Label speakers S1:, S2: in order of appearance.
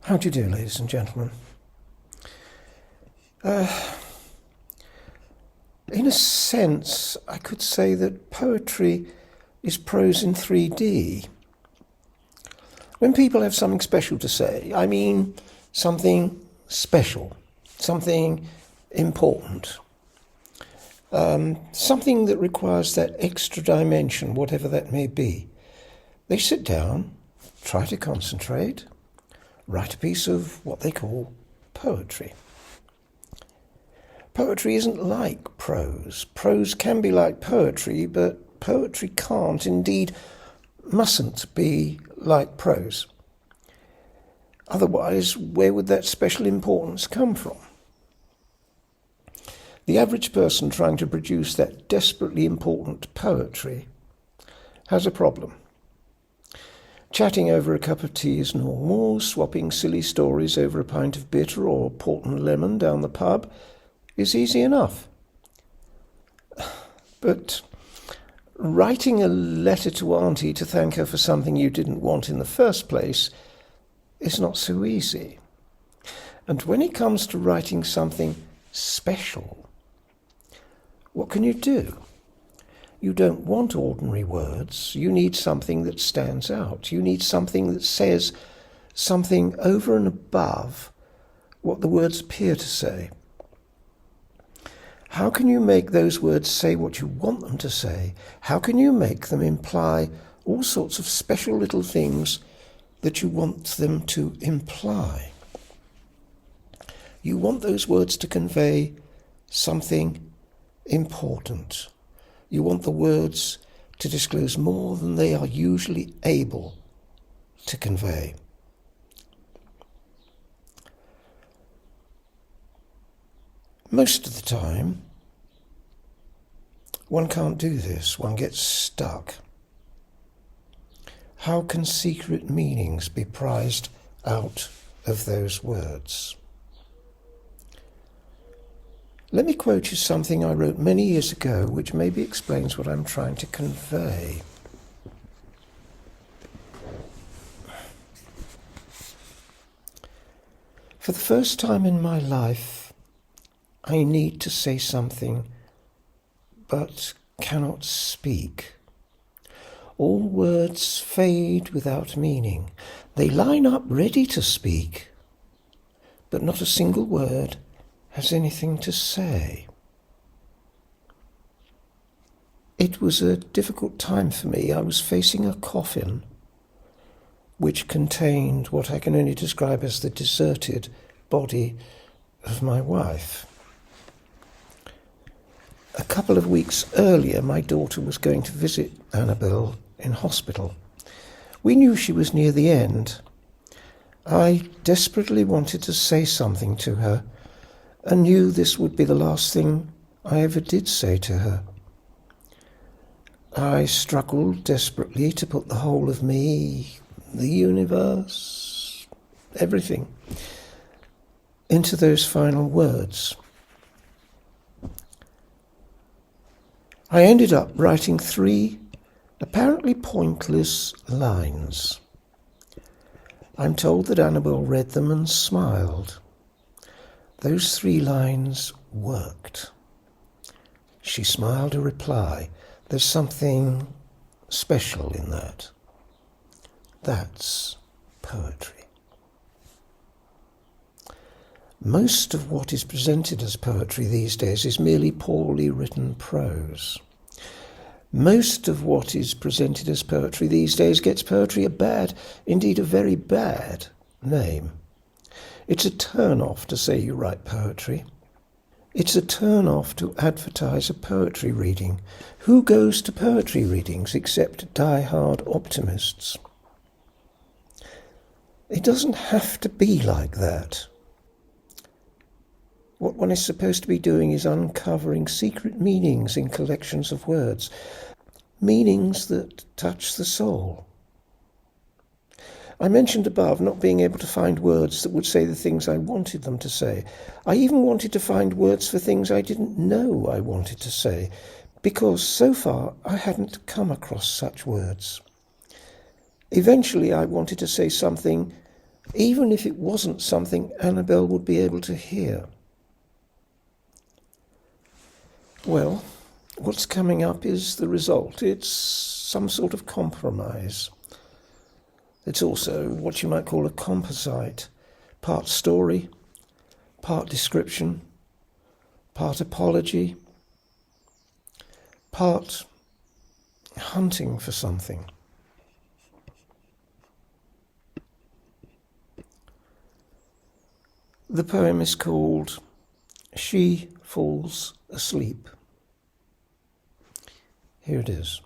S1: How do you do, ladies and gentlemen? In a sense, I could say that poetry is prose in 3D. When people have something special to say, I mean something special, something important, something that requires that extra dimension, whatever that may be. They sit down, try to concentrate, write a piece of what they call poetry. Poetry isn't like prose. Prose can be like poetry, but poetry can't, indeed mustn't be like prose. Otherwise, where would that special importance come from? The average person trying to produce that desperately important poetry has a problem. Chatting over a cup of tea is normal. Swapping silly stories over a pint of bitter or port and lemon down the pub is easy enough. But writing a letter to Auntie to thank her for something you didn't want in the first place is not so easy. And when it comes to writing something special, what can you do? You don't want ordinary words. You need something that stands out. You need something that says something over and above what the words appear to say. How can you make those words say what you want them to say? How can you make them imply all sorts of special little things that you want them to imply? You want those words to convey something important. You want the words to disclose more than they are usually able to convey. Most of the time, one can't do this. One gets stuck. How can secret meanings be prized out of those words? Let me quote you something I wrote many years ago, which maybe explains what I'm trying to convey. For the first time in my life, I need to say something, but cannot speak. All words fade without meaning. They line up ready to speak, but not a single word has anything to say. It was a difficult time for me. I was facing a coffin which contained what I can only describe as the deserted body of my wife. A couple of weeks earlier, my daughter was going to visit Annabelle in hospital. We knew she was near the end. I desperately wanted to say something to her, and knew this would be the last thing I ever did say to her. I struggled desperately to put the whole of me, the universe, everything, into those final words. I ended up writing 3 apparently pointless lines. I'm told that Annabelle read them and smiled. Those 3 lines worked. She smiled a reply. There's something special in that. That's poetry. Most of what is presented as poetry these days is merely poorly written prose. Most of what is presented as poetry these days gets poetry a bad, indeed a very bad, name. It's a turn-off to say you write poetry. It's a turn-off to advertise a poetry reading. Who goes to poetry readings except die-hard optimists? It doesn't have to be like that. What one is supposed to be doing is uncovering secret meanings in collections of words, meanings that touch the soul. I mentioned above not being able to find words that would say the things I wanted them to say. I even wanted to find words for things I didn't know I wanted to say, because so far I hadn't come across such words. Eventually I wanted to say something even if it wasn't something Annabel would be able to hear. Well, what's coming up is the result. It's some sort of compromise. It's also what you might call a composite. Part story, part description, part apology, part hunting for something. The poem is called She Falls Asleep. Here it is.